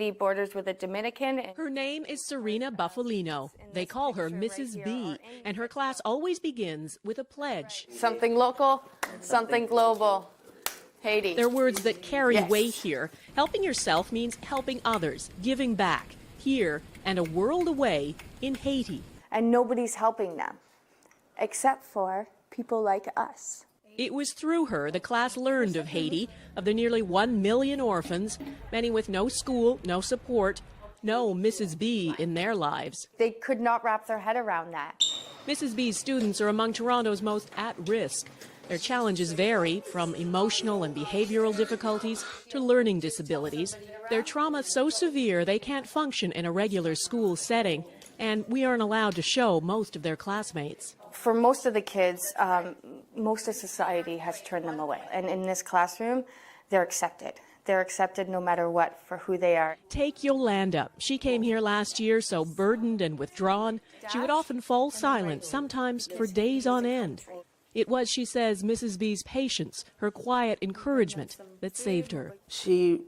Haiti borders with the Dominican. Her name is Serena Buffalino. They call her Mrs. B, and her class always begins with a pledge. Something local, something global. Haiti. They're words that carry Yes. weight here. Helping yourself means helping others, giving back, here and a world away in Haiti. And nobody's helping them, except for people like us. It was through her the class learned of Haiti, of the nearly 1 million orphans, many with no school, no support, no Mrs. B in their lives. They could not wrap their head around that. Mrs. B's students are among Toronto's most at risk. Their challenges vary from emotional and behavioral difficulties to learning disabilities. Their trauma so severe they can't function in a regular school setting, and we aren't allowed to show most of their classmates. For most of the kids, most of society has turned them away. And in this classroom, they're accepted. They're accepted no matter what for who they are. Take Yolanda. She came here last year so burdened and withdrawn, she would often fall silent, sometimes for days on end. It was, she says, Mrs. B's patience, her quiet encouragement, that saved her. She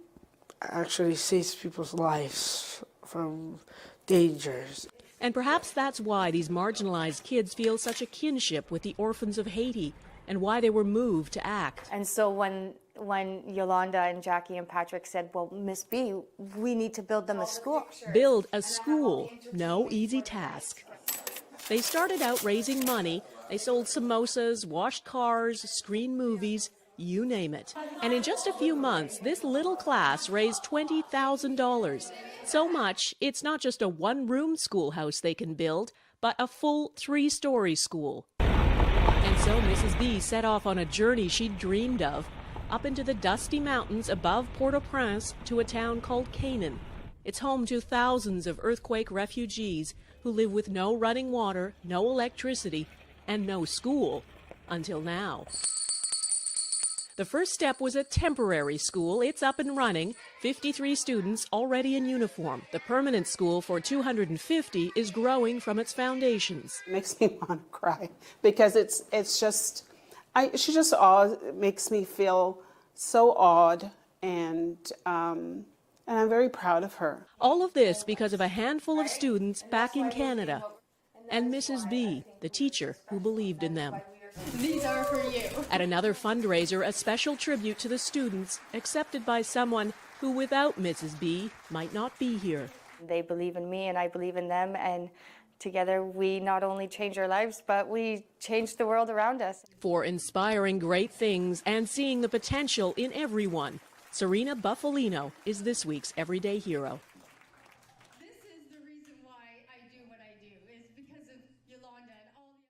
actually saves people's lives from dangers. And perhaps that's why these marginalized kids feel such a kinship with the orphans of Haiti, and why they were moved to act. And so when Yolanda and Jackie and Patrick said, well, Miss B, we need to build them a school. Build a school, no easy task. They started out raising money. They sold samosas, washed cars, screened movies, you name it. And in just a few months, this little class raised $20,000. So much, it's not just a one-room schoolhouse they can build, but a full 3-story school. And so Mrs. B set off on a journey she'd dreamed of, up into the dusty mountains above Port-au-Prince to a town called Canaan. It's home to thousands of earthquake refugees who live with no running water, no electricity, and no school, until now. The first step was a temporary school. It's up and running, 53 students already in uniform. The permanent school for 250 is growing from its foundations. It makes me want to cry because she just makes me feel so awed, and I'm very proud of her. All of this because of a handful of students back in Canada and Mrs. B, the teacher who believed in them. These are for you. At another fundraiser, a special tribute to the students, accepted by someone who without Mrs. B might not be here. They believe in me and I believe in them, and together we not only change our lives, but we change the world around us. For inspiring great things and seeing the potential in everyone, Serena Buffalino is this week's Everyday Hero. This is the reason why I do what I do, is because of Yolanda and all the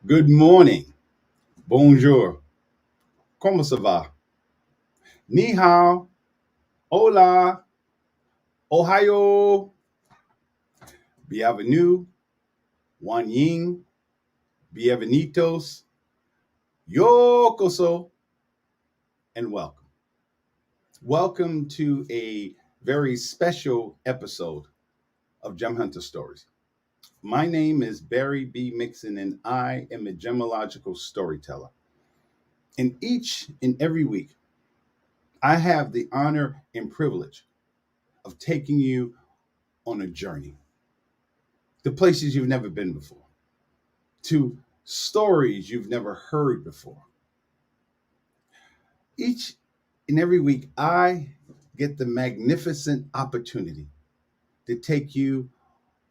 Good morning. Bonjour. Comment ça va? Ni hao. Hola. Ohio. Bienvenue. Wan Ying. Bienvenidos. Yokoso. And welcome. Welcome to a very special episode of Gem Hunter Stories. My name is Barry B. Mixon, and I am a gemological storyteller. And each and every week, I have the honor and privilege of taking you on a journey to places you've never been before, to stories you've never heard before. Each and every week, I get the magnificent opportunity to take you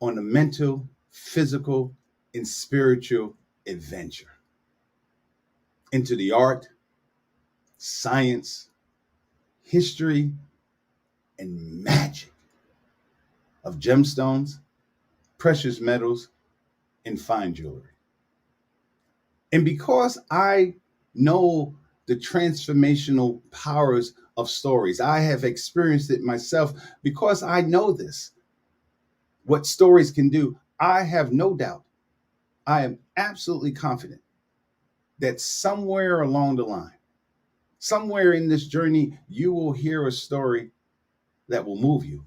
on a mental, physical, and spiritual adventure into the art, science, history, and magic of gemstones, precious metals, and fine jewelry. And because I know the transformational powers of stories, I have experienced it myself. Because I know this, what stories can do, I have no doubt, I am absolutely confident that somewhere along the line, somewhere in this journey, you will hear a story that will move you.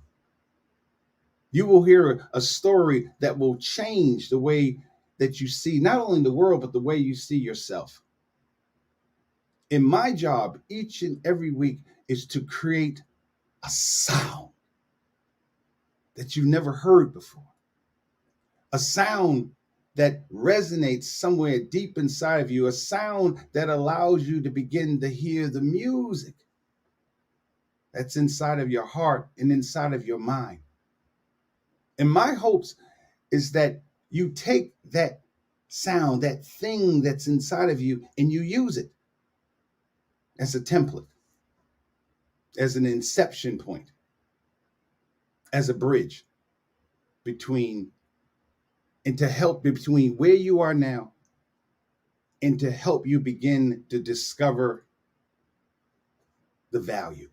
You will hear a story that will change the way that you see not only the world, but the way you see yourself. And my job each and every week is to create a sound that you've never heard before, a sound that resonates somewhere deep inside of you, a sound that allows you to begin to hear the music that's inside of your heart and inside of your mind. And my hopes is that you take that sound, that thing that's inside of you, and you use it as a template, as an inception point, as a bridge between, and to help between where you are now and to help you begin to discover the value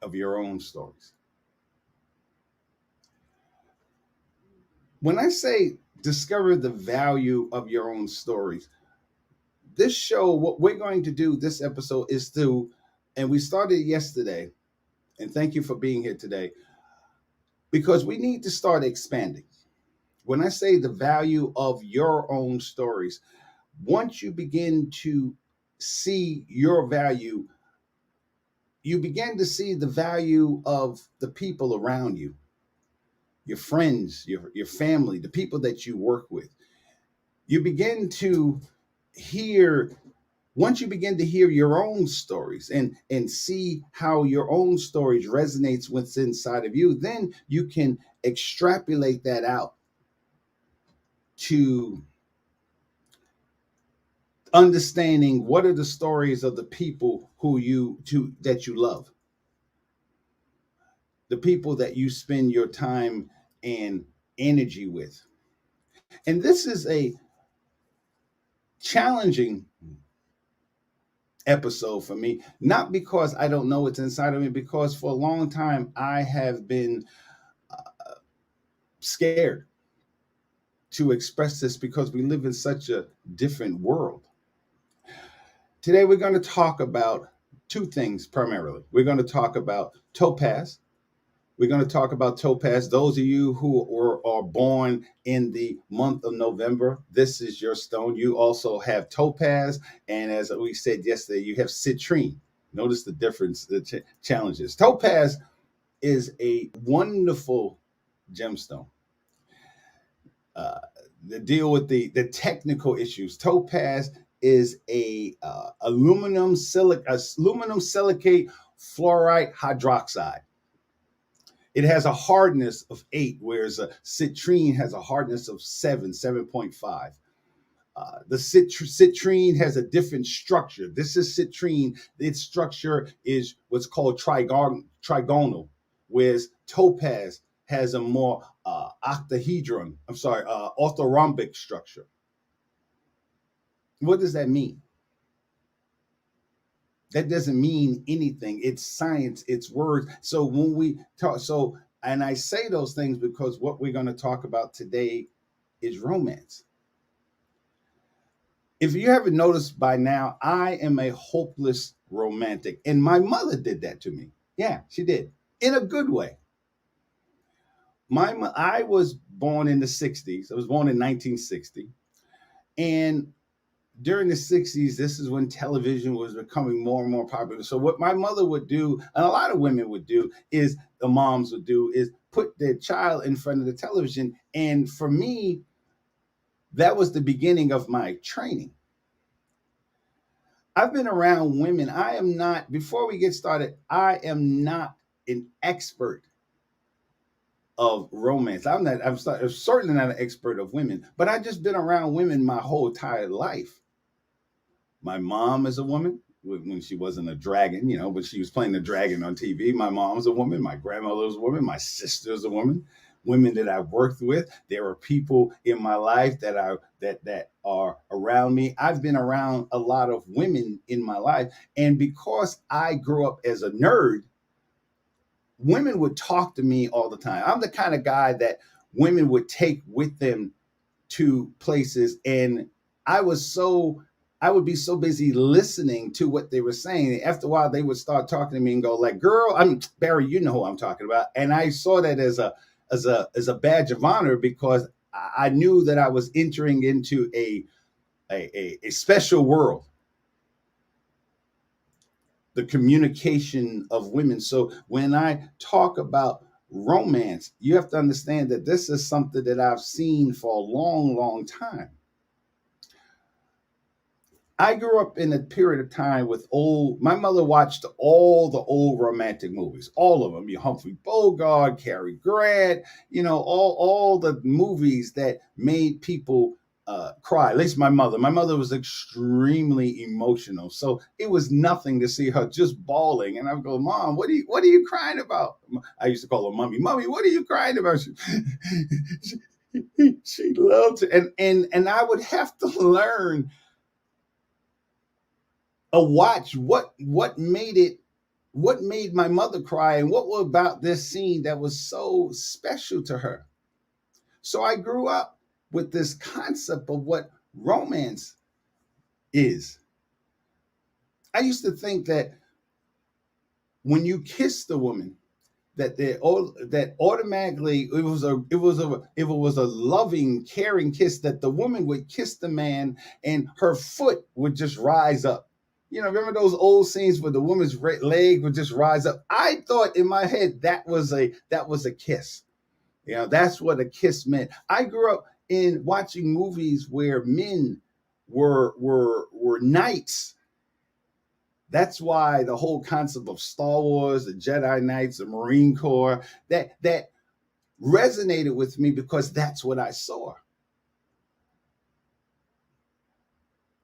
of your own stories. When I say discover the value of your own stories, this show, what we're going to do this episode is to, and we started yesterday, and thank you for being here today, because we need to start expanding. When I say the value of your own stories, once you begin to see your value, you begin to see the value of the people around you, your friends, your family, the people that you work with. You begin to hear, once you begin to hear your own stories and see how your own stories resonates with what's inside of you, then you can extrapolate that out to understanding what are the stories of the people that you love, the people that you spend your time and energy with. And this is a challenging episode for me, not because I don't know what's inside of me, because for a long time I have been scared to express this because we live in such a different world. Today we're going to talk about two things primarily. We're going to talk about topaz. We're going to talk about topaz. Those of you who are born in the month of November, this is your stone. You also have topaz. And as we said yesterday, you have citrine. Notice the difference, the challenges. Topaz is a wonderful gemstone. The deal with the technical issues. Topaz is a aluminum silicate fluorite hydroxide. It has a hardness of 8, whereas a citrine has a hardness of 7.5. The citrine has a different structure. This is citrine. Its structure is what's called trigonal, whereas topaz has a more orthorhombic structure. What does that mean? That doesn't mean anything. It's science, it's words. So when we talk, and I say those things because what we're going to talk about today is romance. If you haven't noticed by now, I am a hopeless romantic. And my mother did that to me. Yeah, she did. In a good way. I was born in the 60s. I was born in 1960. And during the 60s, this is when television was becoming more and more popular. So what my mother would do, and a lot of women would do, is the moms would do, is put their child in front of the television. And for me, that was the beginning of my training. I've been around women. I am not, before we get started, I am not an expert of romance. I'm certainly not an expert of women, but I've just been around women my whole entire life. My mom is a woman when she wasn't a dragon, but she was playing the dragon on TV. My mom's a woman. My grandmother was a woman. My sister's a woman. Women that I've worked with. There are people in my life that are around me. I've been around a lot of women in my life. And because I grew up as a nerd, women would talk to me all the time. I'm the kind of guy that women would take with them to places. And I would be so busy listening to what they were saying. After a while, they would start talking to me and go like, girl, Barry, you know who I'm talking about. And I saw that as a badge of honor, because I knew that I was entering into a special world, the communication of women. So when I talk about romance, you have to understand that this is something that I've seen for a long, long time. I grew up in a period of time with my mother watched all the old romantic movies, all of them, Humphrey Bogart, Cary Grant, all the movies that made people cry. At least my mother. My mother was extremely emotional, so it was nothing to see her just bawling. And I would go, Mom, what are you crying about? I used to call her Mommy. Mommy, what are you crying about? She loved it, and I would have to learn watch what made my mother cry, and what was about this scene that was so special to her. So I grew up with this concept of what romance is. I used to think that when you kissed a woman, that automatically it was a loving, caring kiss, that the woman would kiss the man and her foot would just rise up. Remember those old scenes where the woman's leg would just rise up? I thought in my head that was a kiss. That's what a kiss meant. I grew up in watching movies where men were knights. That's why the whole concept of Star Wars, the Jedi Knights, the Marine Corps, that resonated with me, because that's what I saw.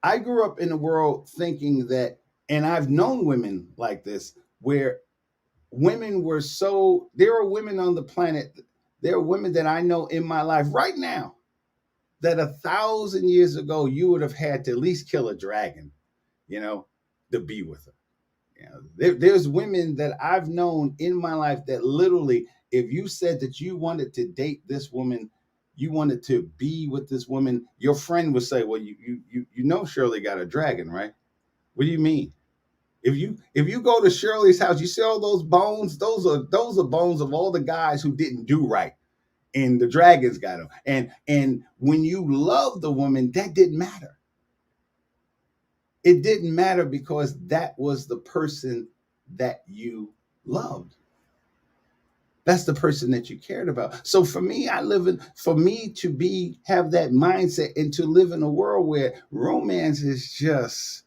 I grew up in a world thinking that, and I've known women like this, where women were there are women on the planet, there are women that I know in my life right now that 1,000 years ago, you would have had to at least kill a dragon, to be with her. There's women that I've known in my life that literally, if you said that you wanted to date this woman, you wanted to be with this woman, your friend would say, well, you Shirley got a dragon, right? What do you mean? If you go to Shirley's house, you see all those bones? Those are bones of all the guys who didn't do right, and the dragons got them. And when you love the woman, that didn't matter. It didn't matter, because that was the person that you loved. That's the person that you cared about. So for me, have that mindset and to live in a world where romance is just,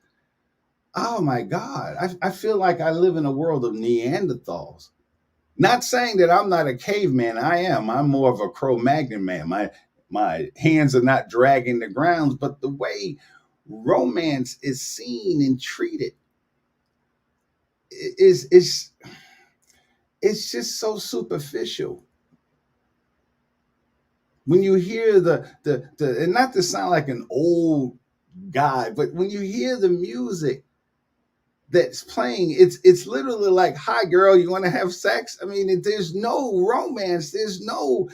oh my God, I feel like I live in a world of Neanderthals. Not saying that I'm not a caveman. I am. I'm more of a Cro-Magnon man. My hands are not dragging the grounds, but the way romance is seen and treated is it's just so superficial. When you hear the and not to sound like an old guy, but when you hear the music that's playing, it's literally like, hi girl, you want to have sex? I mean, there's no romance, there's no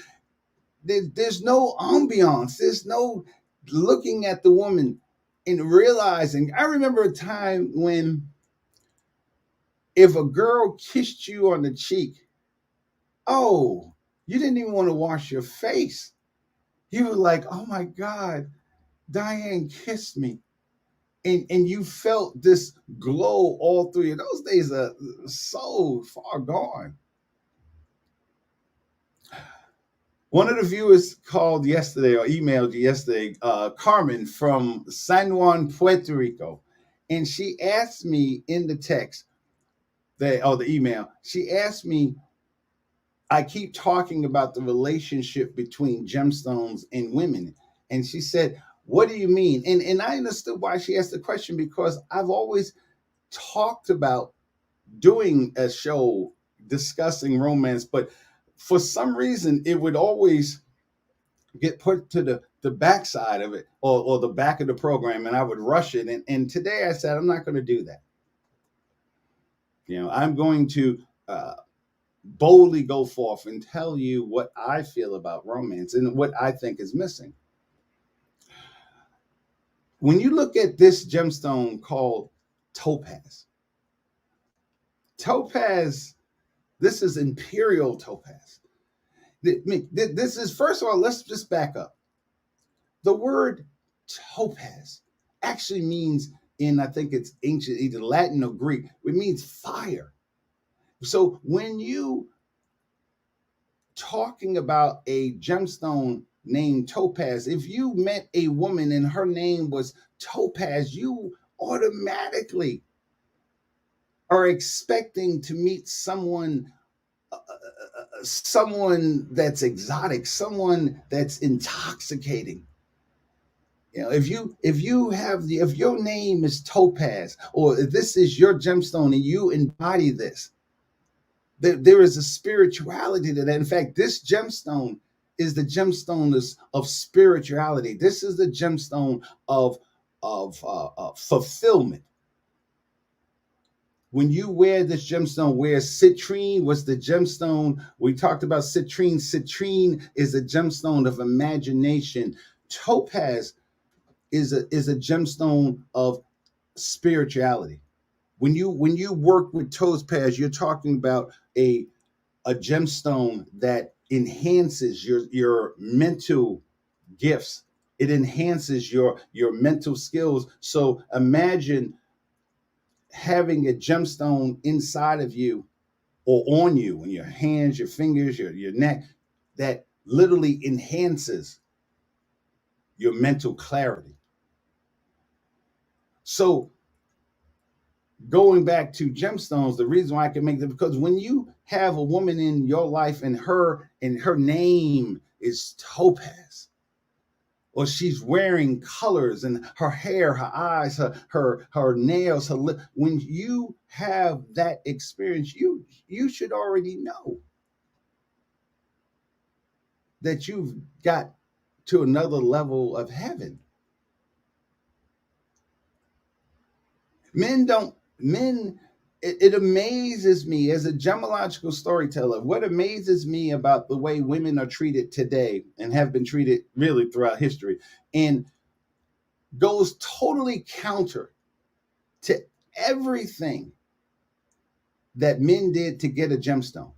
ambiance, there's no looking at the woman and realizing. I remember a time when if a girl kissed you on the cheek, oh, you didn't even want to wash your face. You were like, oh my God, Diane kissed me. And you felt this glow all through you. Those days are so far gone. One of the viewers called yesterday or emailed you yesterday, Carmen from San Juan, Puerto Rico. And she asked me in the text, the email, she asked me, I keep talking about the relationship between gemstones and women. And she said, what do you mean? And I understood why she asked the question, because I've always talked about doing a show discussing romance, but for some reason it would always get put to the backside of it, or the back of the program, and I would rush it. And today I said, I'm not going to do that. I'm going to boldly go forth and tell you what I feel about romance and what I think is missing. When you look at this gemstone called topaz, this is imperial topaz. This is, first of all, let's just back up. The word topaz actually means, I think it's ancient, either Latin or Greek, it means fire. So when you talking about a gemstone named topaz, if you met a woman and her name was Topaz, you automatically are expecting to meet someone that's exotic, someone that's intoxicating. If your name is Topaz, or if this is your gemstone and you embody this, there is a spirituality to that. In fact, this gemstone is the gemstone of spirituality. This is the gemstone of fulfillment. When you wear this gemstone, where citrine was the gemstone, we talked about citrine. Citrine is a gemstone of imagination. Topaz is a gemstone of spirituality. When you work with topaz, you're talking about a gemstone that enhances your mental gifts. It enhances your mental skills. So imagine having a gemstone inside of you or on you, in your hands, your fingers, your neck, that literally enhances your mental clarity. So going back to gemstones, the reason why I can make them, because when you have a woman in your life and her name is Topaz, or she's wearing colors and her hair, her eyes, her nails, her lip, when you have that experience, you should already know that you've got to another level of heaven. It amazes me as a gemological storyteller. What amazes me about the way women are treated today and have been treated really throughout history, and goes totally counter to everything that men did to get a gemstone.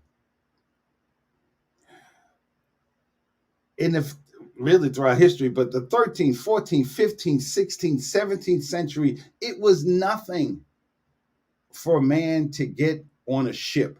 Really throughout history, but the 13th, 14th, 15th, 16th, 17th century, it was nothing for a man to get on a ship.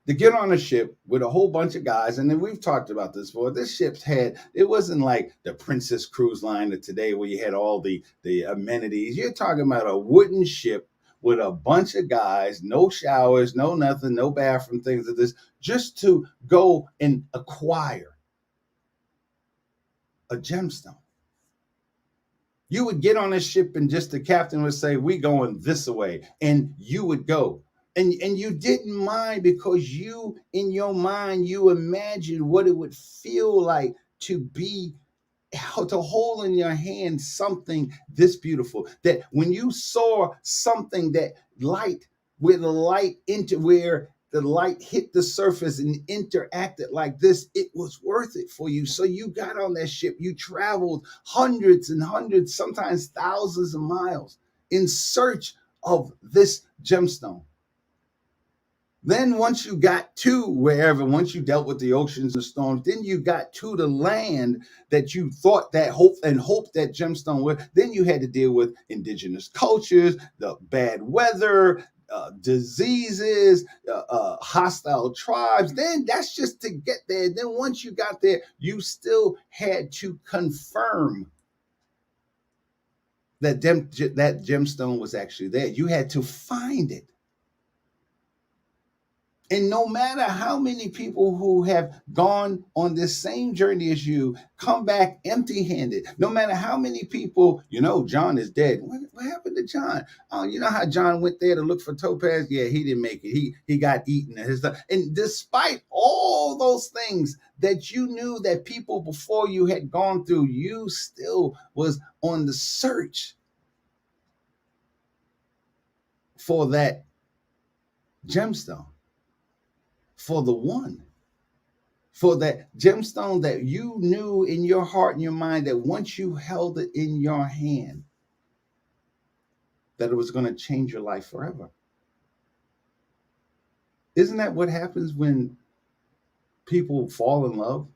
To get on a ship with a whole bunch of guys, and then we've talked about this before, it wasn't like the Princess Cruise Line of today where you had all the amenities. You're talking about a wooden ship with a bunch of guys, no showers, no nothing, no bathroom, things like this, just to go and acquire a gemstone. You would get on a ship and just the captain would say, "We going this way," and you would go. And you didn't mind, because you, in your mind, you imagined what it would feel like to hold in your hand something this beautiful. That when you saw something that where the light hit the surface and interacted like this, it was worth it for you. So you got on that ship, you traveled hundreds and hundreds, sometimes thousands of miles in search of this gemstone. Then once you got to once you dealt with the oceans and storms, then you got to the land that you thought that hoped that gemstone would. Then you had to deal with indigenous cultures, the bad weather, diseases, hostile tribes. Then that's just to get there. Then once you got there, you still had to confirm that that gemstone was actually there. You had to find it. And no matter how many people who have gone on this same journey as you come back empty handed, no matter how many people, John is dead. What happened to John? Oh, you know how John went there to look for Topaz? Yeah, he didn't make it. He got eaten. And despite all those things that you knew that people before you had gone through, you still was on the search for that gemstone, for the one, for that gemstone that you knew in your heart and your mind that once you held it in your hand, that it was going to change your life forever. Isn't that what happens when people fall in love?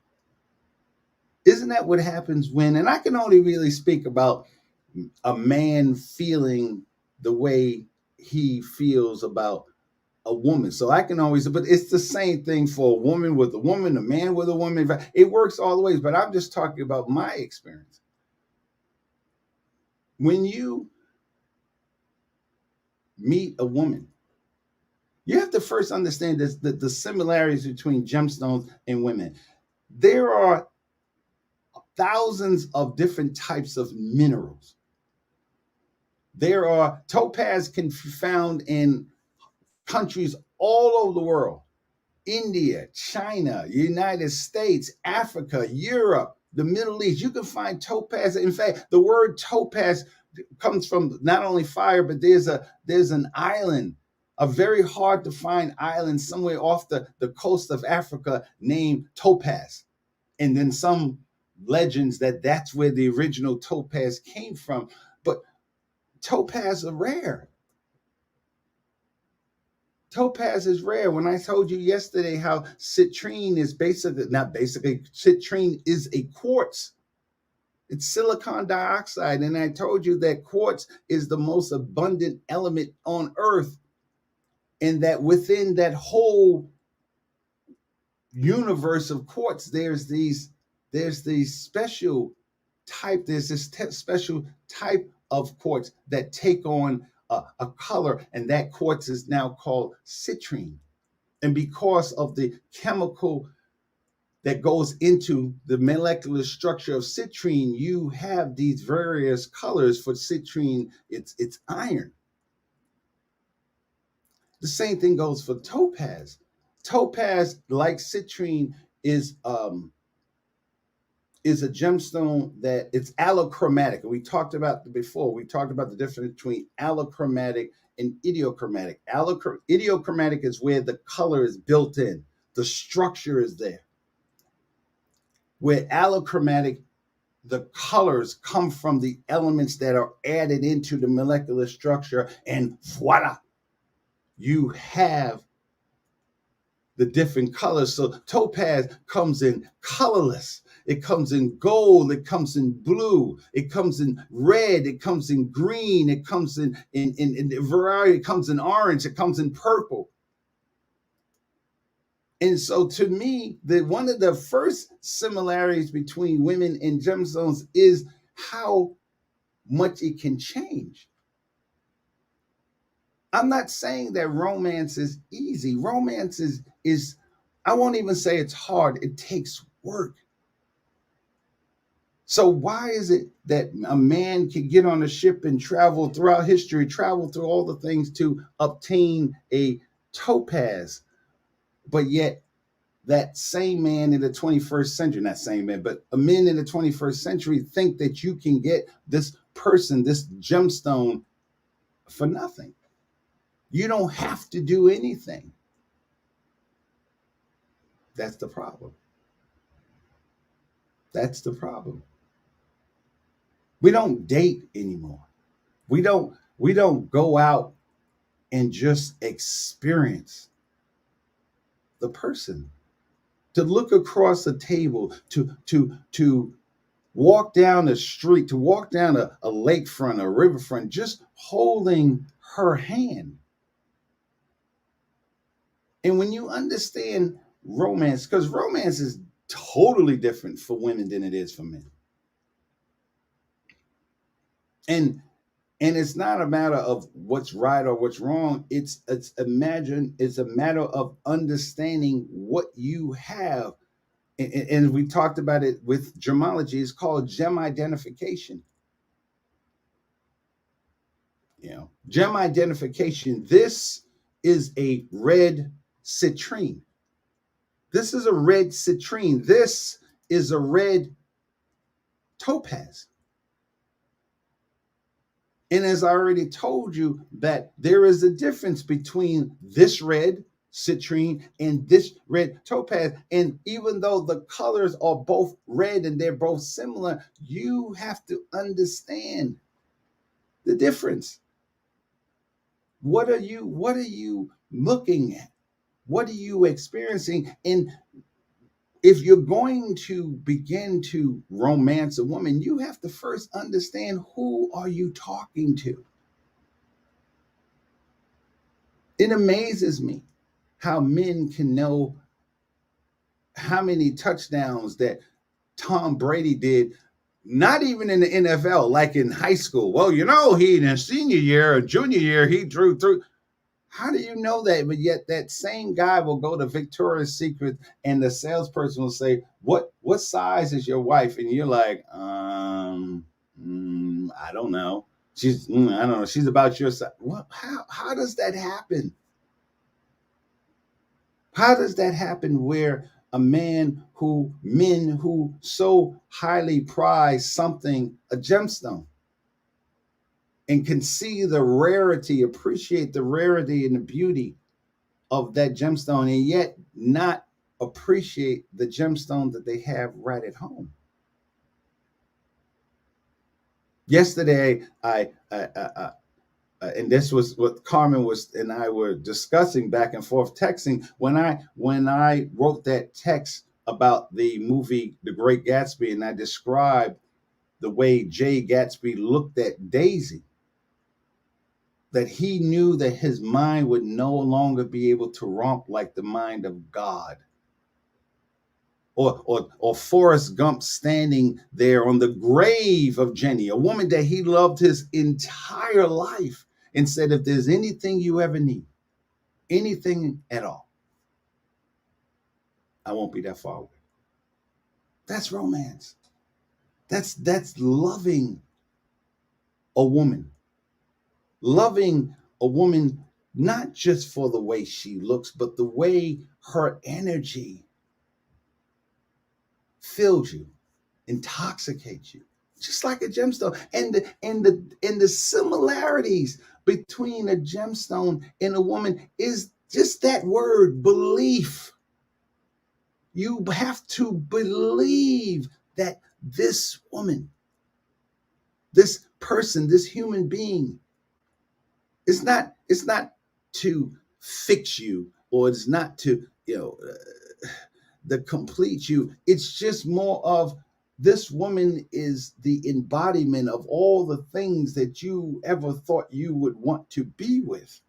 Isn't that what happens when, and I can only really speak about a man feeling the way he feels about a woman. So I can always, but it's the same thing for a woman with a woman, a man with a woman. It works all the ways, but I'm just talking about my experience. When you meet a woman, you have to first understand this, the similarities between gemstones and women. There are thousands of different types of minerals. Topaz can be found in countries all over the world. India, China, United States, Africa, Europe, the Middle East. You can find topaz. In fact, the word topaz comes from not only fire, but there's an island, a very hard to find island somewhere off the coast of Africa named Topaz. And then some legends that's where the original topaz came from. But topaz are rare. Topaz is rare. When I told you yesterday how citrine is citrine is a quartz. It's silicon dioxide. And I told you that quartz is the most abundant element on Earth. And that within that whole universe of quartz, there's this special type of quartz that take on a color, and that quartz is now called citrine. And because of the chemical that goes into the molecular structure of citrine, you have these various colors. For citrine, it's iron. The same thing goes for topaz. Topaz, like citrine, is a gemstone that it's allochromatic. We talked about before. We talked about the difference between allochromatic and idiochromatic. Idiochromatic is where the color is built in. The structure is there. Where allochromatic, the colors come from the elements that are added into the molecular structure, and voila, you have the different colors. So topaz comes in colorless. It comes in gold. It comes in blue. It comes in red. It comes in green. It comes in variety. It comes in orange. It comes in purple. And so to me, one of the first similarities between women and gemstones is how much it can change. I'm not saying that romance is easy. Romance is I won't even say it's hard. It takes work. So why is it that a man can get on a ship and travel throughout history, travel through all the things to obtain a topaz, but yet that same man in the 21st century, not same man, but a men in the 21st century think that you can get this person, this gemstone, for nothing? You don't have to do anything. That's the problem. That's the problem. We don't date anymore. We don't go out and just experience the person. To look across the table, to walk down the street, to walk down a lakefront, a riverfront, just holding her hand. And when you understand romance, because romance is totally different for women than it is for men. And And it's not a matter of what's right or what's wrong. It's a matter of understanding what you have. And we talked about it with gemology. It's called gem identification. Gem identification. This is a red citrine. This is a red citrine. This is a red topaz. And as I already told you, that there is a difference between this red citrine and this red topaz. And even though the colors are both red and they're both similar, you have to understand the difference. What are you looking at? What are you experiencing? And if you're going to begin to romance a woman, you have to first understand, who are you talking to? It amazes me how men can know how many touchdowns that Tom Brady did, not even in the NFL, like in high school. Well, he in his senior year or junior year, he drew through. How do you know that? But yet that same guy will go to Victoria's Secret and the salesperson will say, what size is your wife? And you're like, I don't know. I don't know. She's about your size. What? How does that happen? How does that happen where men who so highly prize something, a gemstone, and can see the rarity, appreciate the rarity and the beauty of that gemstone, and yet not appreciate the gemstone that they have right at home? Yesterday, and this was what Carmen and I were discussing back and forth texting, when I wrote that text about the movie The Great Gatsby, and I described the way Jay Gatsby looked at Daisy, that he knew that his mind would no longer be able to romp like the mind of God. Or Forrest Gump standing there on the grave of Jenny, a woman that he loved his entire life, and said, if there's anything you ever need, anything at all, I won't be that far away. That's romance. That's loving a woman. Loving a woman, not just for the way she looks, but the way her energy fills you, intoxicates you, just like a gemstone. And the similarities between a gemstone and a woman is just that word, belief. You have to believe that this woman, this person, this human being, it's not to fix you, or it's not to the complete you. It's just more of, this woman is the embodiment of all the things that you ever thought you would want to be with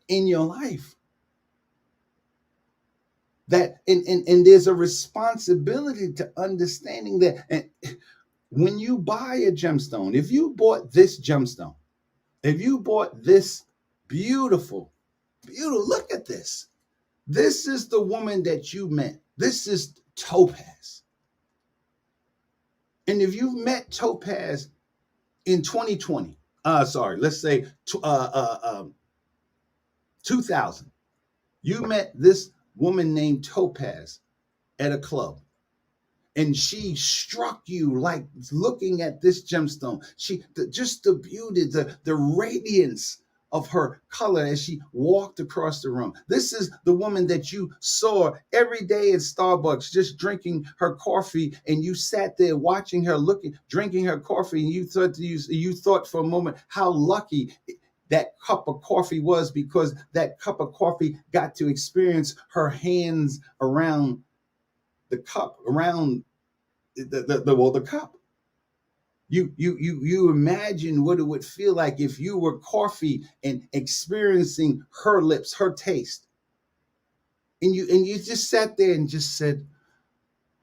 in your life. That and there's a responsibility to understanding that. And when you buy a gemstone, if you bought this gemstone, if you bought this beautiful, look at this. This is the woman that you met. This is Topaz. And if you met Topaz in 2020, let's say 2000, you met this woman named Topaz at a club, and she struck you like looking at this gemstone. Just the beauty, the radiance of her color as she walked across the room. This is the woman that you saw every day at Starbucks, just drinking her coffee, and you sat there watching her, drinking her coffee, and you thought for a moment how lucky that cup of coffee was, because that cup of coffee got to experience her hands around the cup, around the cup. You imagine what it would feel like if you were coffee and experiencing her lips, her taste. And you just sat there and just said,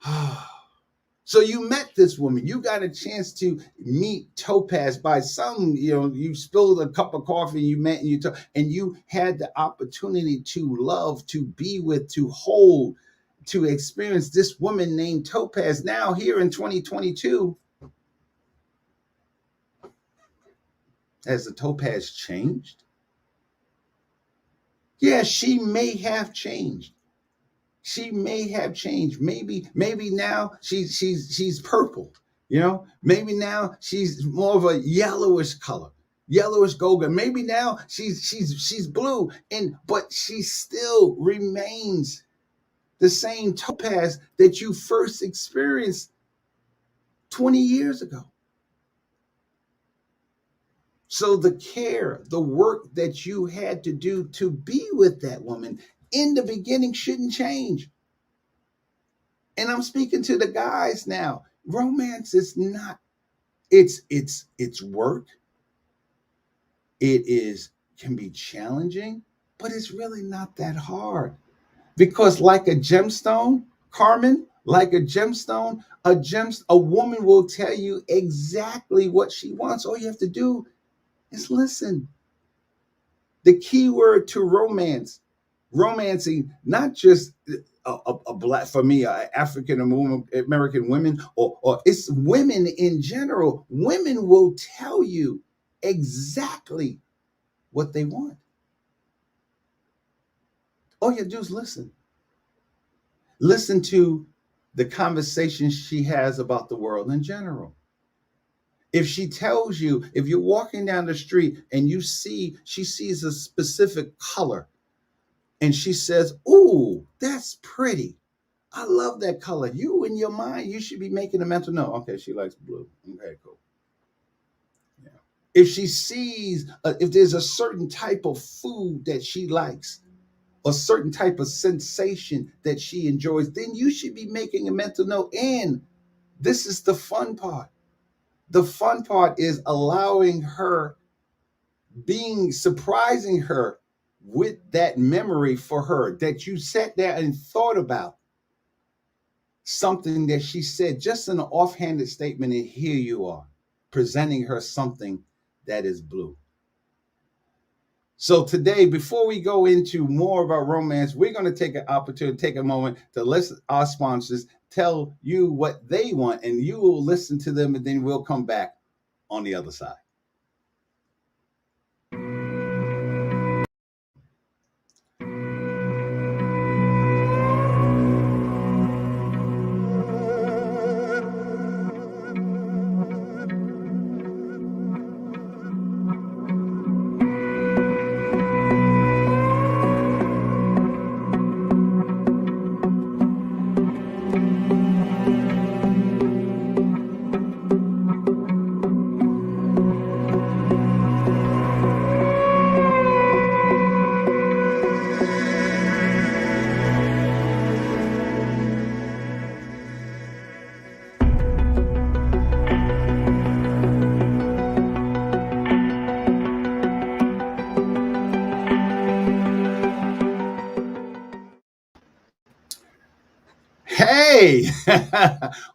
oh, So you met this woman. You got a chance to meet Topaz by some, you spilled a cup of coffee and you met and you had the opportunity to love, to be with, to hold, to experience this woman named Topaz. Now here in 2022, has the Topaz changed? Yeah, she may have changed. She may have changed. Maybe now she's purple. Maybe now she's more of a yellowish color, yellowish golden. Maybe now she's blue, but she still remains the same Topaz that you first experienced 20 years ago. So the care, the work that you had to do to be with that woman in the beginning shouldn't change. And I'm speaking to the guys now. Romance is not, it's work. It can be challenging, but it's really not that hard. Because like a gemstone, Carmen, like a gemstone, a woman will tell you exactly what she wants. All you have to do is listen. The key word to romancing, not just a black, for me, African American women, or it's women in general. Women will tell you exactly what they want. All you have to do is listen. Listen to the conversations she has about the world in general. If she tells you, if you're walking down the street and she sees a specific color and she says, "Ooh, that's pretty. I love that color." You, in your mind, you should be making a mental note. Okay, she likes blue. Okay, cool. Yeah. If she sees, if there's a certain type of food that she likes, a certain type of sensation that she enjoys, then you should be making a mental note. And this is the fun part. The fun part is allowing her, surprising her with that memory for her that you sat there and thought about something that she said, just an offhanded statement, and here you are presenting her something that is blue. So today, before we go into more about romance, we're going to take an opportunity, take a moment to listen our sponsors tell you what they want, and you will listen to them, and then we'll come back on the other side. Hey,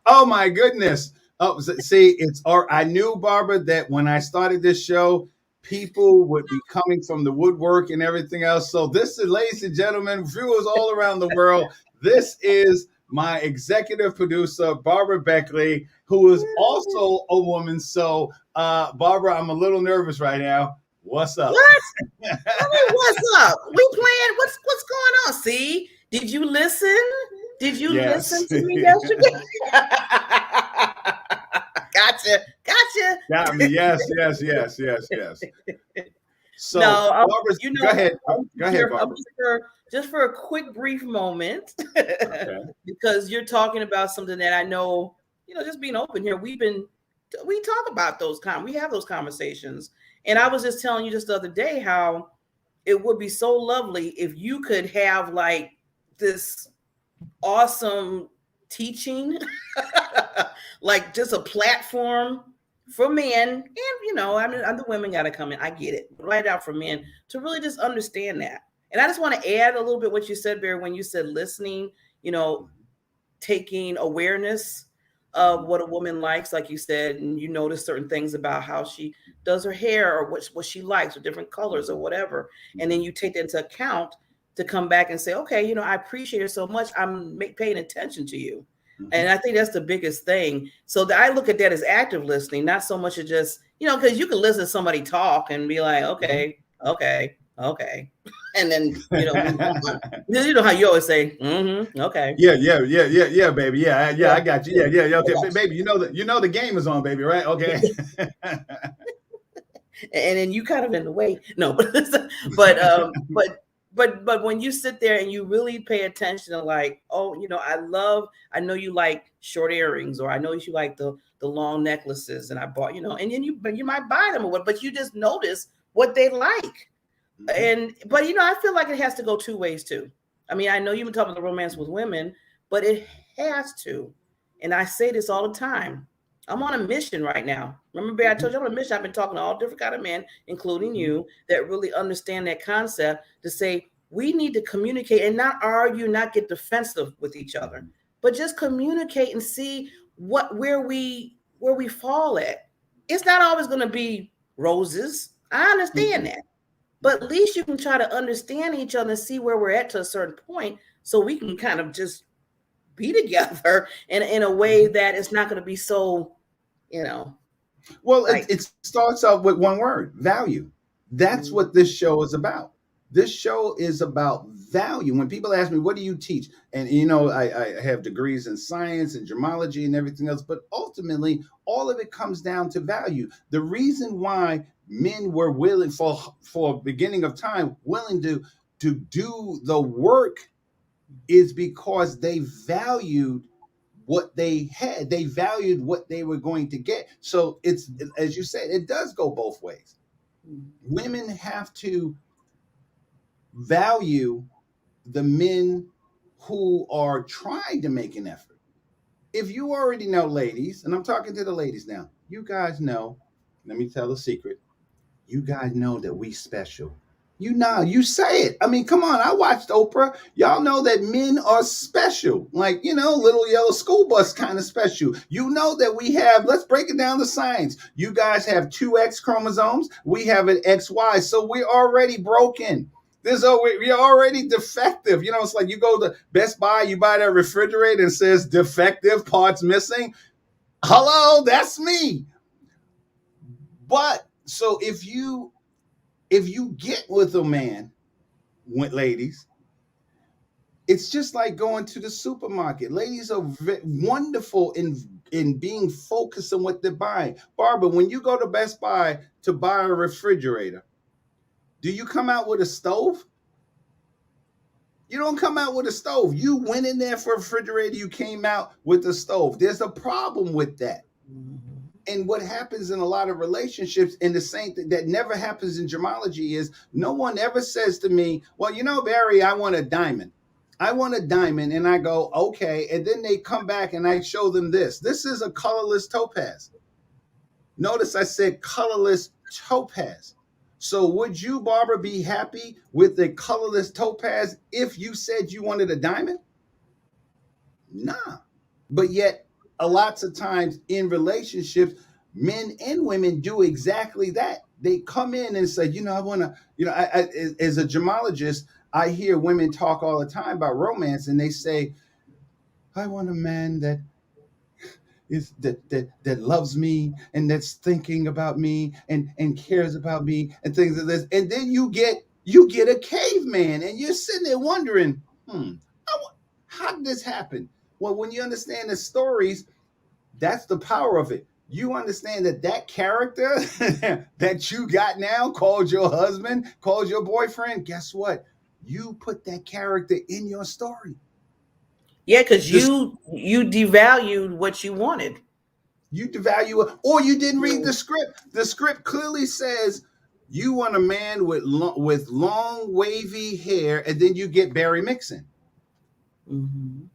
oh my goodness. Oh, see, I knew, Barbara, that when I started this show, people would be coming from the woodwork and everything else. So this is, ladies and gentlemen, viewers all around the world, this is my executive producer, Barbara Beckley, who is also a woman. So, Barbara, I'm a little nervous right now. What's up? What? What's up? We playing? What's going on? See? Did you listen? Did you listen to me yesterday? Gotcha. Got me. Yes. So, no, Barbara, go ahead. Go ahead, Barbara. Just for a quick, brief moment, Okay. because you're talking about something that I know, just being open here, we talk about we have those conversations. And I was just telling you just the other day how it would be so lovely if you could have like this awesome teaching, like just a platform for men. And, the women got to come in. I get it. Right out for men to really just understand that. And I just want to add a little bit what you said, Barry, when you said listening, taking awareness of what a woman likes, like you said, and you notice certain things about how she does her hair or what she likes or different colors or whatever. And then you take that into account to come back and say, okay, you know, I appreciate it so much. I'm paying attention to you. And I think that's the biggest thing. So I look at that as active listening, not so much as just, you know, because you can listen to somebody talk and be like, okay. And then, you know, you know how you always say, okay. Yeah, baby. Yeah, I got you. Yeah. Okay, baby, you know the game is on, baby, right? Okay. And then you kind of in the way. No, but when you sit there and you really pay attention to like, oh, you know, I know you like short earrings, or I know you like the long necklaces, and I bought, you know, and then you might buy them or what, but you just notice what they like. But you know, I feel like it has to go two ways too. I mean, I know you've been talking about the romance with women, but it has to. And I say this all the time. I'm on a mission right now. Remember, I told you I'm on a mission. I've been talking to all different kind of men, including you, that really understand that concept, to say we need to communicate and not argue, not get defensive with each other, but just communicate and see where we fall at. It's not always going to be roses. I understand that. But at least you can try to understand each other and see where we're at to a certain point, so we can kind of just be together in a way that it's not going to be so, you know. Well, it starts out with one word: value. That's what this show is about. This show is about value. When people ask me, what do you teach? And, you know, I have degrees in science and gemology and everything else, but ultimately, all of it comes down to value. The reason why men were willing for beginning of time, willing to do the work, is because they valued what they had. They valued what they were going to get. So it's, as you said, it does go both ways. Women have to value the men who are trying to make an effort. If you already know, ladies, and I'm talking to the ladies now, you guys know, let me tell a secret. You guys know that we special. You know, you say it. I mean, come on. I watched Oprah. Y'all know that men are special. Like, you know, little yellow school bus kind of special. You know that we have, let's break it down to science. You guys have 2 X chromosomes. We have an XY. So we're already broken. We're already defective. You know, it's like you go to Best Buy, you buy that refrigerator and says defective, parts missing. Hello, that's me. But so if you get with a man, ladies, it's just like going to the supermarket. Ladies are wonderful in being focused on what they're buying. Barbara, when you go to Best Buy to buy a refrigerator, do you come out with a stove? You don't come out with a stove. You went in there for a refrigerator, you came out with a stove. There's a problem with that. And what happens in a lot of relationships, and the same thing that never happens in gemology, is no one ever says to me, well, you know, Barry, I want a diamond. I want a diamond. And I go, okay. And then they come back and I show them this. This is a colorless topaz. Notice I said colorless topaz. So would you, Barbara, be happy with the colorless topaz if you said you wanted a diamond? Nah. But yet, lots of times in relationships, men and women do exactly that. They come in and say, you know, I want to, you know, I as a gemologist, I hear women talk all the time about romance, and they say, I want a man that is that loves me and that's thinking about me and cares about me and things like this. And then you get a caveman, and you're sitting there wondering, how did this happen? Well, when you understand the stories, that's the power of it. You understand that character that you got now, called your husband, called your boyfriend, guess what? You put that character in your story. Yeah, because you devalued what you wanted. You devalue it, or you didn't read the script. The script clearly says you want a man with long wavy hair, and then you get Barry Mixon. Mm-hmm.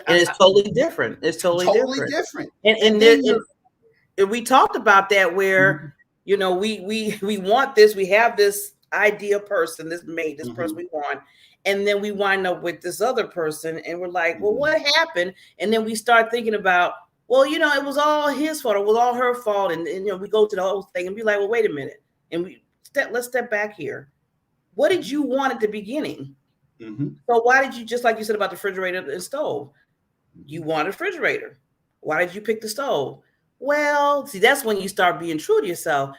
And it's totally different. It's totally different. And we talked about that, where you know we want this. We have this ideal person, this mate, this person we want. And then we wind up with this other person, and we're like, well, what happened? And then we start thinking about, well, it was all his fault. It was all her fault. And we go to the whole thing and be like, well, wait a minute. And let's step back here. What did you want at the beginning? Mm-hmm. So why did you, just like you said about the refrigerator and stove, you wanted a refrigerator. Why did you pick the stove? Well, see, that's when you start being true to yourself.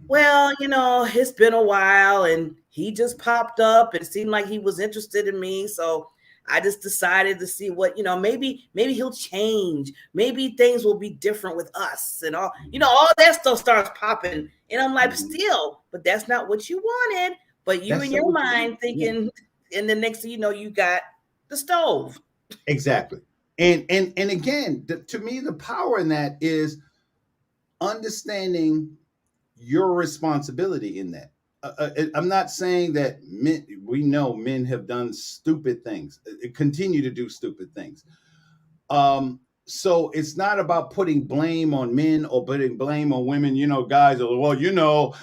Well, it's been a while and he just popped up. It seemed like he was interested in me. So I just decided to see what, maybe he'll change. Maybe things will be different with us and all that stuff starts popping. And I'm like, still, but that's not what you wanted. But you in your mind thinking, and the next thing you know, you got the stove. Exactly. And again, to me, the power in that is understanding your responsibility in that. I'm not saying that we know men have done stupid things, continue to do stupid things. So it's not about putting blame on men or putting blame on women. Guys are, well,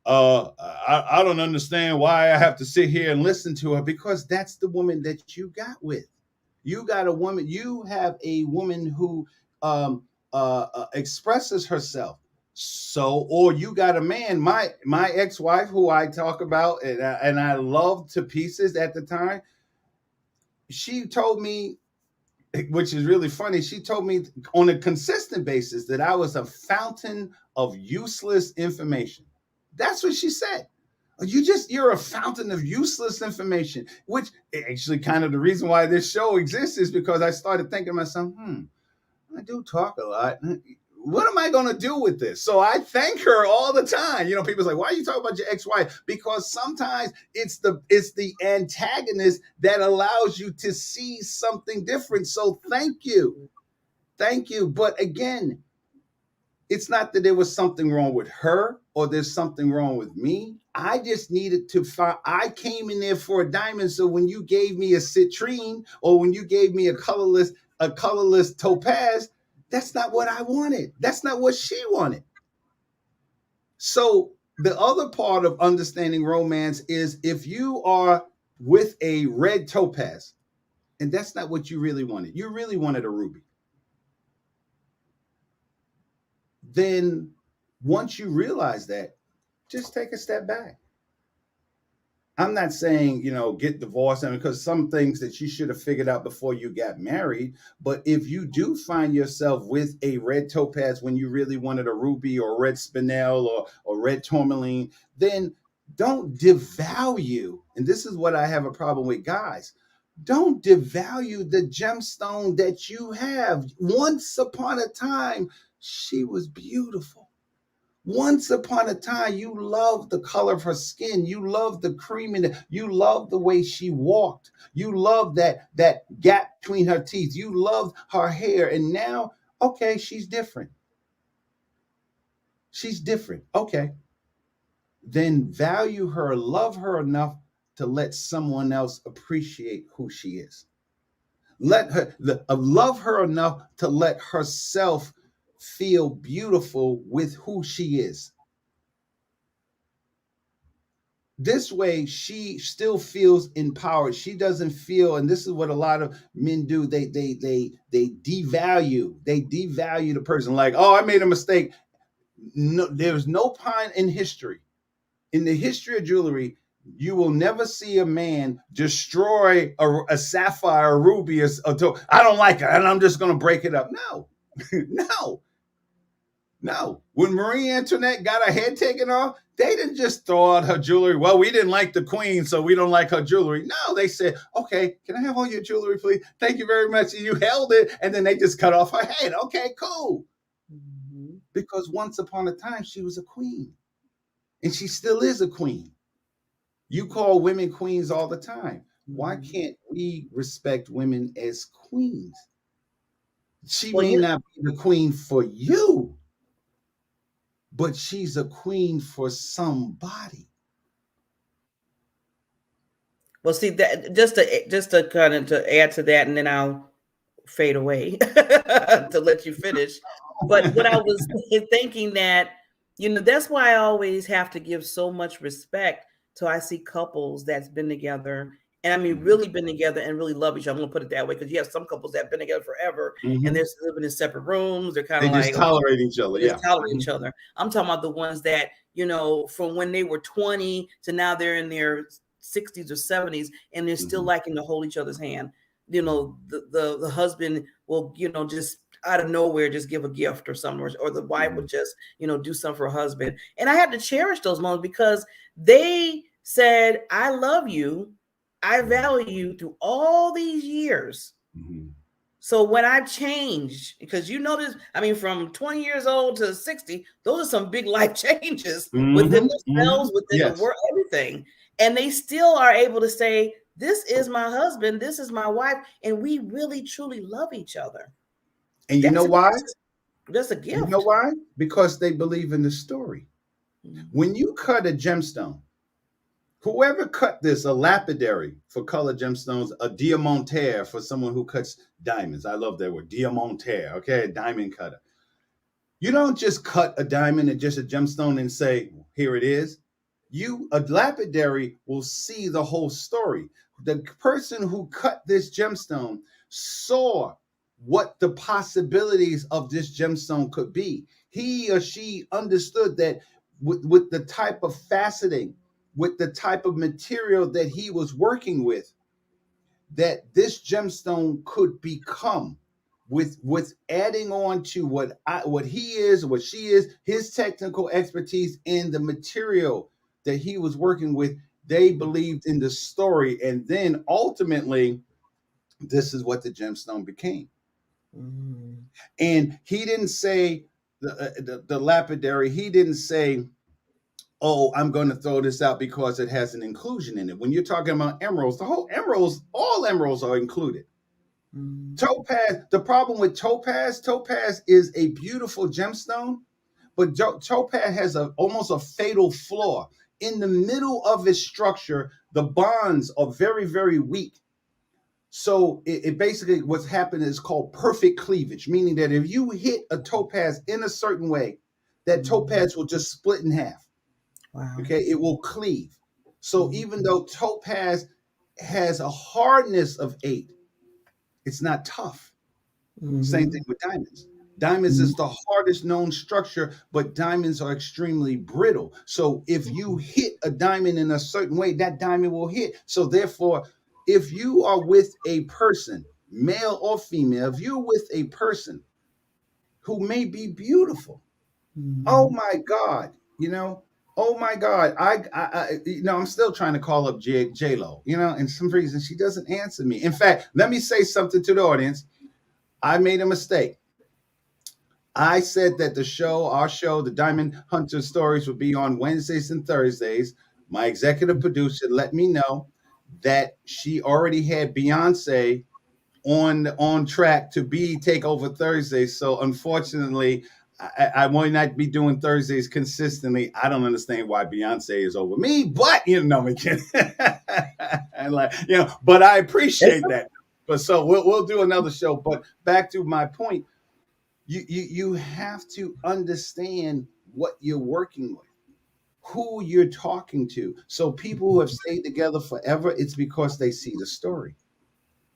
I don't understand why I have to sit here and listen to her, because that's the woman that you got with. You got a woman. You have a woman who expresses herself. So, or you got a man. My ex-wife, who I talk about and I loved to pieces at the time, she told me, which is really funny, she told me on a consistent basis that I was a fountain of useless information. That's what she said. You're a fountain of useless information, which actually kind of the reason why this show exists is because I started thinking to myself, I do talk a lot. What am I going to do with this? So I thank her all the time. People's like, why are you talking about your ex-wife? Because sometimes it's the antagonist that allows you to see something different. So thank you. Thank you. But again, it's not that there was something wrong with her or there's something wrong with me. I just needed to find, I came in there for a diamond. So when you gave me a citrine or when you gave me a colorless topaz, that's not what I wanted. That's not what she wanted. So the other part of understanding romance is if you are with a red topaz, and that's not what you really wanted. You really wanted a ruby. Then once you realize that, just take a step back. I'm not saying, get divorced, because some things that you should have figured out before you got married. But if you do find yourself with a red topaz when you really wanted a ruby or red spinel or red tourmaline, then don't devalue. And this is what I have a problem with, guys. Don't devalue the gemstone that you have. Once upon a time, she was beautiful. Once upon a time, you loved the color of her skin. You loved the cream in it. You loved the way she walked. You loved that gap between her teeth. You loved her hair. And now, okay, she's different. She's different. Okay. Then value her, love her enough to let someone else appreciate who she is. Let her love her enough to let herself feel beautiful with who she is. This way, she still feels empowered. She doesn't feel, and this is what a lot of men do. They devalue. They devalue the person. Like, oh, I made a mistake. No, there's no time in history, in the history of jewelry, you will never see a man destroy a sapphire, a ruby, I don't like it, and I'm just going to break it up. No, no. When Marie Antoinette got her head taken off, they didn't just throw out her jewelry. Well, we didn't like the queen, so we don't like her jewelry. No, they said, okay, can I have all your jewelry, please? Thank you very much. And you held it, and then they just cut off her head. Okay, cool. Mm-hmm. Because once upon a time, she was a queen. And she still is a queen. You call women queens all the time. Why can't we respect women as queens? She may not be the queen for you, but she's a queen for somebody. Well, see, that just to kind of to add to that, and then I'll fade away to let you finish. But what I was thinking that, that's why I always have to give so much respect till I see couples that's been together And I mean, Mhm. really been together and really love each other. I'm gonna put it that way because you have some couples that have been together forever and Mhm. they're living in separate rooms. They're kind They of just like, okay, tolerate each other. they just Yeah. tolerate Mhm. each other. I'm talking about the ones that, from when they were 20 to now they're in their 60s or 70s and they're still Mhm. liking to hold each other's hand. The husband will, just out of nowhere just give a gift or something, or the wife would Mhm. just, do something for her husband. And I had to cherish those moments because they said, I love you. I value you through all these years. Mhm. So when I changed, because you notice, I mean, from 20 years old to 60, those are some big life changes within Mhm. themselves, Mhm. within the Yes. world, everything. And they still are able to say, this is my husband, this is my wife, and we really truly love each other. And you know That's why? that's a You know gift. why? Because they believe in the story. Mhm. When you cut a gemstone, whoever cut this, a lapidary for colored gemstones, a diamantaire for someone who cuts diamonds. I love that word, diamantaire. Okay, a diamond cutter. You don't just cut a diamond and just a gemstone and say, here it is. A lapidary will see the whole story. The person who cut this gemstone saw what the possibilities of this gemstone could be. He or she understood that with the type of faceting, with the type of material that he was working with, that this gemstone could become with adding on to what he is, what she is, his technical expertise in the material that he was working with. They believed in the story, and then ultimately, this is what the gemstone became. Mhm. And he didn't say the lapidary. He didn't say, oh, I'm going to throw this out because it has an inclusion in it. When you're talking about emeralds, all emeralds are included. Mhm. Topaz, the problem with topaz is a beautiful gemstone, but topaz has almost a fatal flaw. In the middle of its structure, the bonds are very, very weak. So it basically what's happened is called perfect cleavage, meaning that if you hit a topaz in a certain way, that Mhm. topaz will just split in half. Wow. Okay, it will cleave. So Mhm. even though topaz has a hardness of 8, it's not tough. Same thing Mhm. with diamonds. Diamonds is the hardest known structure, but diamonds are extremely brittle. So if you hit a diamond in a certain way, that diamond will hit. So therefore, if you are with a person, male or female, if you're with a person who may be beautiful, oh Mhm. my God, oh my God, I'm still trying to call up J Lo, and some reason she doesn't answer me. In fact, let me say something to the audience. I made a mistake. I said that our show, the Diamond Hunter Stories, would be on Wednesdays and Thursdays. My executive producer let me know that she already had Beyonce on track to be take over Thursdays. So unfortunately, I might not be doing Thursdays consistently. I don't understand why Beyonce is over me, but and but I appreciate that. But so we'll do another show. But back to my point, you have to understand what you're working with, who you're talking to. So people who have stayed together forever, it's because they see the story.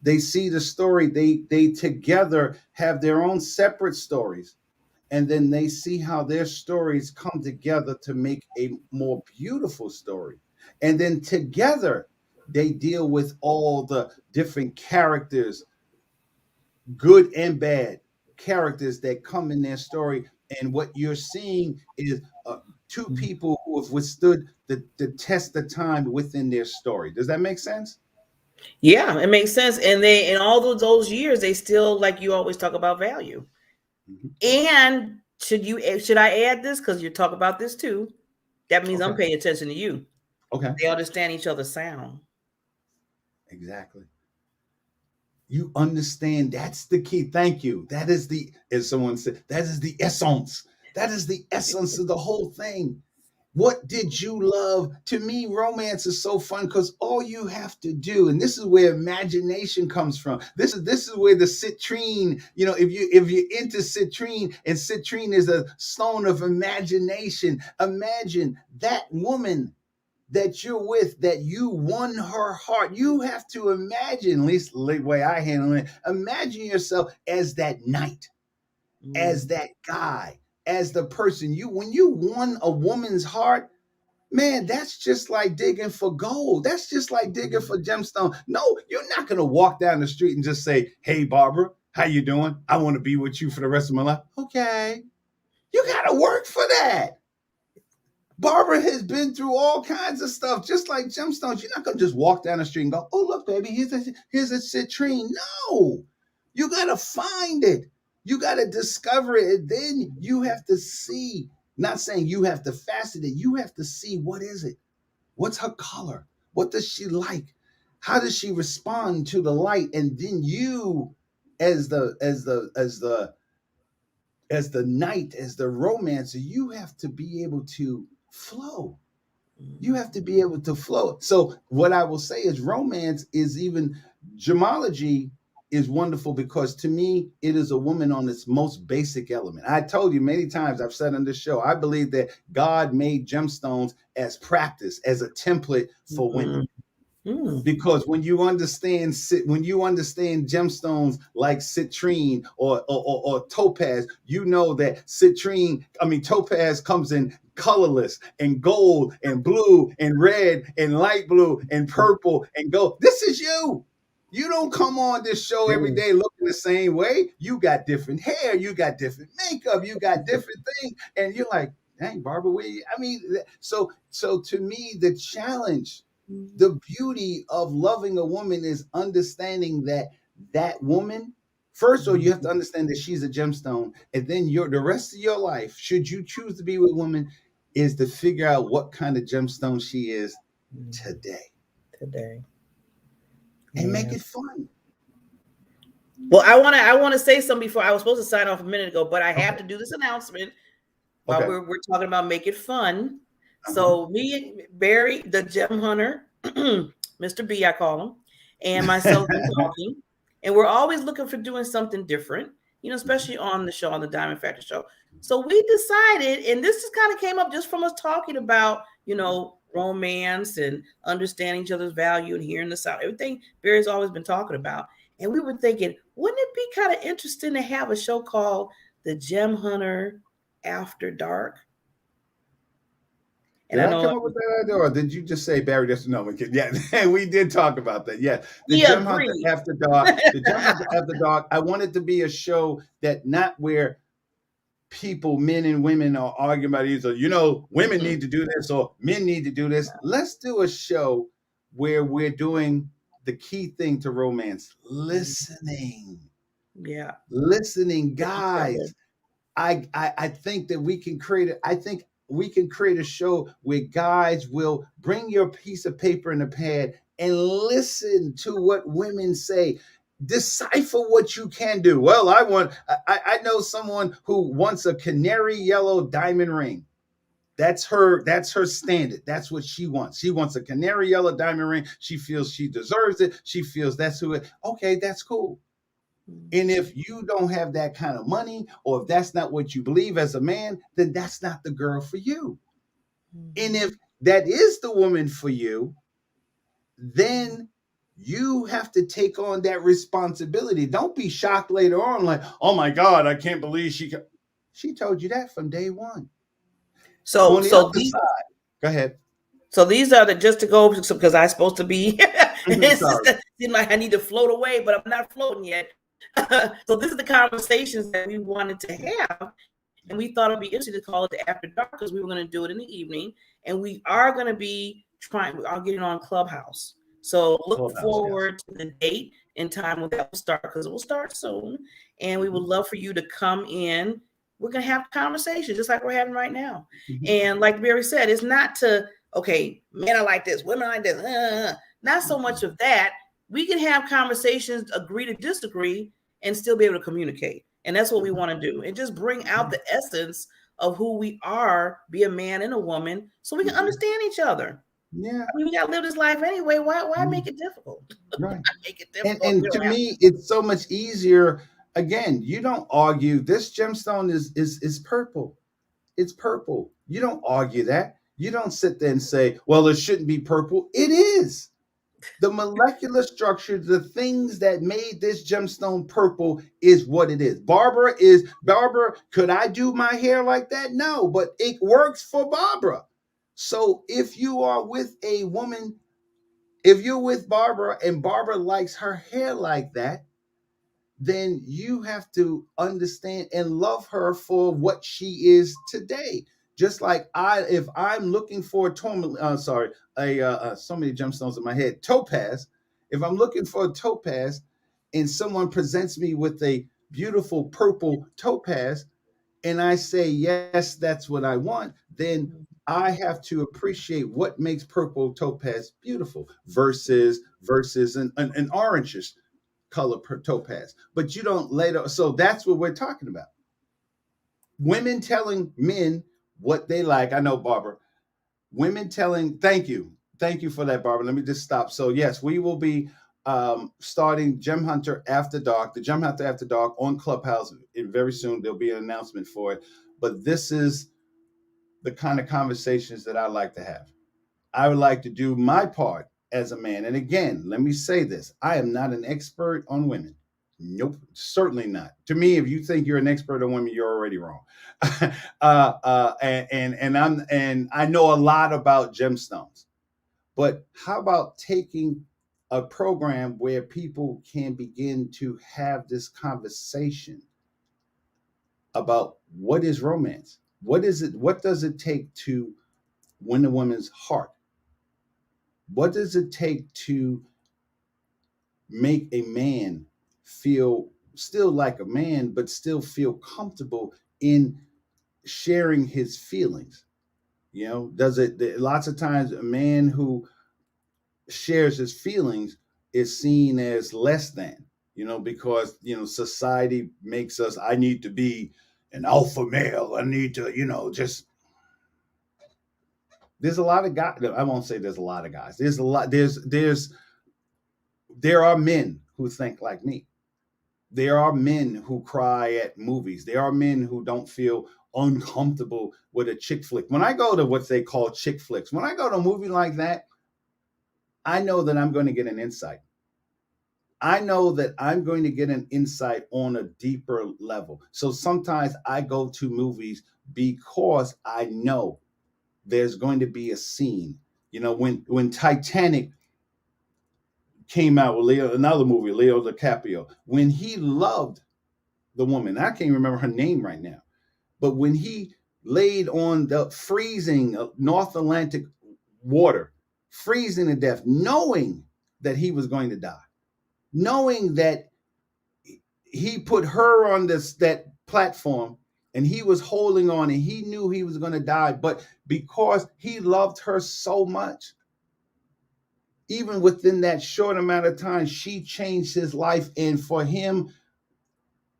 They see the story. They together have their own separate stories, and then they see how their stories come together to make a more beautiful story. And then together they deal with all the different characters, good and bad characters that come in their story. And what you're seeing is two people who have withstood the test of time within their story. Does that make sense? Yeah, it makes sense. And they, in all those years, they still, like you always talk about, value. Mhm. And should I add this because you talk about this too? That means Okay. I'm paying attention to you. Okay. They understand each other's sound. Exactly. You understand that's the key. Thank you. That is as someone said, that is the essence. That is the essence of the whole thing. What did you love? To me, romance is so fun because all you have to do, and this is where imagination comes from. This is where the citrine, if you're into citrine, and citrine is a stone of imagination. Imagine that woman that you're with, that you won her heart. You have to imagine, at least the way I handle it, imagine yourself as that knight, as that guy, as the person. When you won a woman's heart, man, that's just like digging for gold. That's just like digging for gemstone. No, you're not going to walk down the street and just say, hey, Barbara, how you doing? I want to be with you for the rest of my life. Okay. You got to work for that. Barbara has been through all kinds of stuff, just like gemstones. You're not going to just walk down the street and go, oh, look, baby, here's a citrine. No, you got to find it. You got to discover it. And then you have to see, not saying you have to fasten it. You have to see, what is it? What's her color? What does she like? How does she respond to the light? And then you, as the knight, as the romancer, you have to be able to flow. You have to be able to flow. So what I will say is romance is even, gemology is wonderful because to me, it is a woman on its most basic element. I told you many times, I've said on this show, I believe that God made gemstones as practice, as a template for women. Because when you understand gemstones like citrine or topaz, you know that topaz comes in colorless and gold and blue and red and light blue and purple and gold. This is you. You don't come on this show every day looking the same way. You got different hair, you got different makeup, you got different things, and you're like, dang, Barbara, so to me, the challenge, the beauty of loving a woman is understanding that woman, first of all, you have to understand that she's a gemstone. And then the rest of your life, should you choose to be with a woman, is to figure out what kind of gemstone she is today. And make it fun. Well, I want to say something before. I was supposed to sign off a minute ago, but I have to do this announcement while we're talking about make it fun. So me and Barry, the gem hunter, Mr. B, I call him, and myself are talking, and we're always looking for doing something different, especially on the show, on the Diamond Factor show. So we decided, and this just kind of came up just from us talking about, romance and understanding each other's value and hearing the sound, everything Barry's always been talking about. And we were thinking, wouldn't it be kind of interesting to have a show called The Gem Hunter After Dark? And did I come up with that idea, or did you just say Barry? Just no, yeah, we did talk about that. Yeah, the Gem Hunter After Dark. The Gem Hunter After Dark. I want it to be a show that not where people, men and women, are arguing about either, women need to do this or men need to do this. Let's do a show where we're doing the key thing to romance: listening. Yeah, listening, guys. I think that we can create it. I think we can create a show where guys will bring your piece of paper and a pad and listen to what women say. Decipher what you can do. Well, I know someone who wants a canary yellow diamond ring. That's her standard. That's what she wants. She wants a canary yellow diamond ring. She feels she deserves it. She feels that's who it. Okay, that's cool. And if you don't have that kind of money, or if that's not what you believe as a man, then that's not the girl for you. And if that is the woman for you, then you have to take on that responsibility. Don't be shocked later on, like, oh my God, I can't believe she told you that from day one. So go ahead. So these are just to go, because I'm supposed to be, seem like I need to float away, but I'm not floating yet. So this is the conversations that we wanted to have, and we thought it'd be interesting to call it the After Dark, because we were going to do it in the evening, and we are going to be I'll get it on Clubhouse. So look forward to the date and time when that will start, because it will start soon, and we would love for you to come in. We're going to have conversations just like we're having right now. And like Barry said, it's not to, okay, men are like this, women are like this. Not so much of that. We can have conversations, agree to disagree, and still be able to communicate. And that's what we want to do. And just bring out the essence of who we are, be a man and a woman, so we can understand each other. Yeah. I mean, we got to live this life anyway. Why make it difficult? Right. Make it difficult. And to me, it's so much easier. Again, you don't argue. This gemstone is purple. It's purple. You don't argue that. You don't sit there and say, well, it shouldn't be purple. It is. The molecular structure, the things that made this gemstone purple is what it is. Barbara, could I do my hair like that? No, but it works for Barbara. So if you are with a woman, if you're with Barbara and Barbara likes her hair like that, then you have to understand and love her for what she is today. Just like if I'm looking for so many gemstones in my head, topaz. If I'm looking for a topaz, and someone presents me with a beautiful purple topaz, and I say yes, that's what I want, then I have to appreciate what makes purple topaz beautiful versus an orange color per topaz. But you don't later. So that's what we're talking about. Women telling men what they like. I know, Barbara. Women telling, thank you for that, Barbara. Let me just stop. So yes, we will be starting Gem Hunter After Dark, the Gem Hunter After Dark on Clubhouse. Very soon there'll be an announcement for it. But this is the kind of conversations that I like to have. I would like to do my part as a man. And again, let me say this. I am not an expert on women. Nope, certainly not. To me, if you think you're an expert on women, you're already wrong. And I know a lot about gemstones. But how about taking a program where people can begin to have this conversation about what is romance? What is it? What does it take to win a woman's heart? What does it take to make a man feel still like a man, but still feel comfortable in sharing his feelings? You know, lots of times a man who shares his feelings is seen as less than, because, society makes us, I need to be an alpha male. I need to, there's a lot of guys. I won't say there's a lot of guys. There are men who think like me. There are men who cry at movies. There are men who don't feel uncomfortable with a chick flick. When I go to what they call chick flicks, when I go to a movie like that, I know that I'm going to get an insight. I know that I'm going to get an insight on a deeper level. So sometimes I go to movies because I know there's going to be a scene. When Titanic came out with another movie, Leo DiCaprio, when he loved the woman, I can't remember her name right now, but when he laid on the freezing North Atlantic water, freezing to death, knowing that he was going to die, knowing that he put her on that platform and he was holding on and he knew he was going to die, but because he loved her so much, even within that short amount of time, she changed his life. And for him,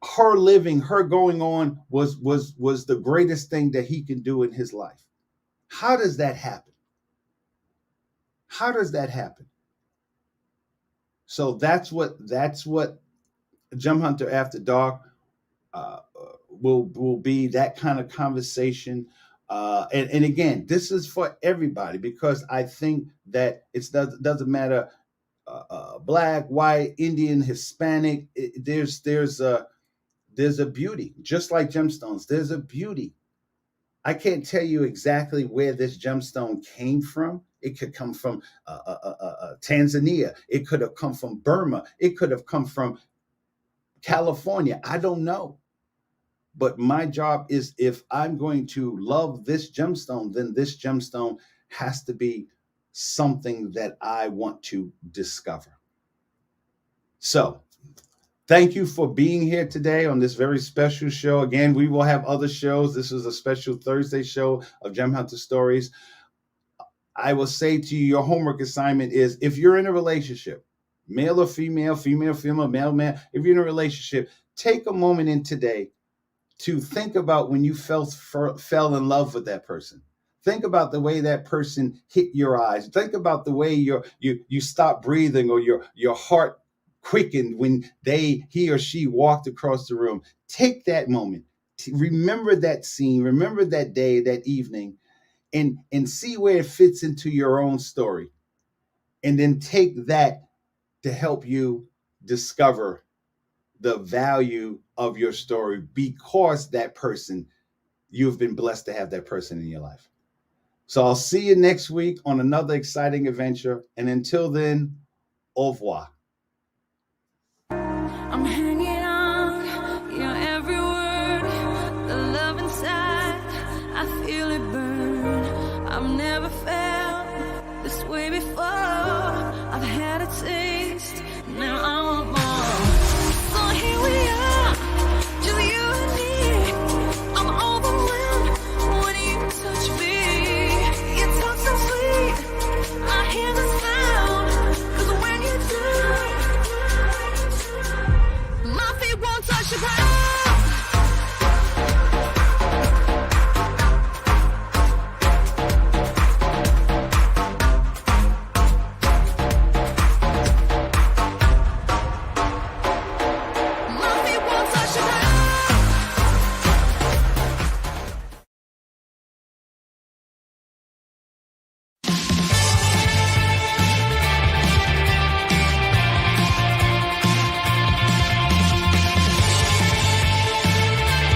her living, her going on was the greatest thing that he can do in his life. How does that happen? How does that happen? So that's what Gem Hunter After Dark will be, that kind of conversation. And again, this is for everybody, because I think that it doesn't matter black, white, Indian, Hispanic. There's a beauty, just like gemstones. There's a beauty. I can't tell you exactly where this gemstone came from. It could come from Tanzania. It could have come from Burma. It could have come from California. I don't know. But my job is, if I'm going to love this gemstone, then this gemstone has to be something that I want to discover. So thank you for being here today on this very special show. Again, we will have other shows. This is a special Thursday show of Gem Hunter Stories. I will say to you, your homework assignment is, if you're in a relationship, male or female, female, male, if you're in a relationship, take a moment in today to think about when you fell in love with that person. Think about the way that person hit your eyes. Think about the way you stopped breathing, or your heart quickened when he or she walked across the room. Take that moment. Remember that scene. Remember that day, that evening, and see where it fits into your own story. And then take that to help you discover the value of your story, because that person, you've been blessed to have that person in your life. So I'll see you next week on another exciting adventure. And until then, au revoir. I'm hanging on your every word. The love inside, I feel it burn. I've never felt this way before. I've had a taste, now I want more. So here we are, just you and me. I'm overwhelmed when you touch me. You talk so sweet, I hear the sound. 'Cause when you do, my feet won't touch the ground.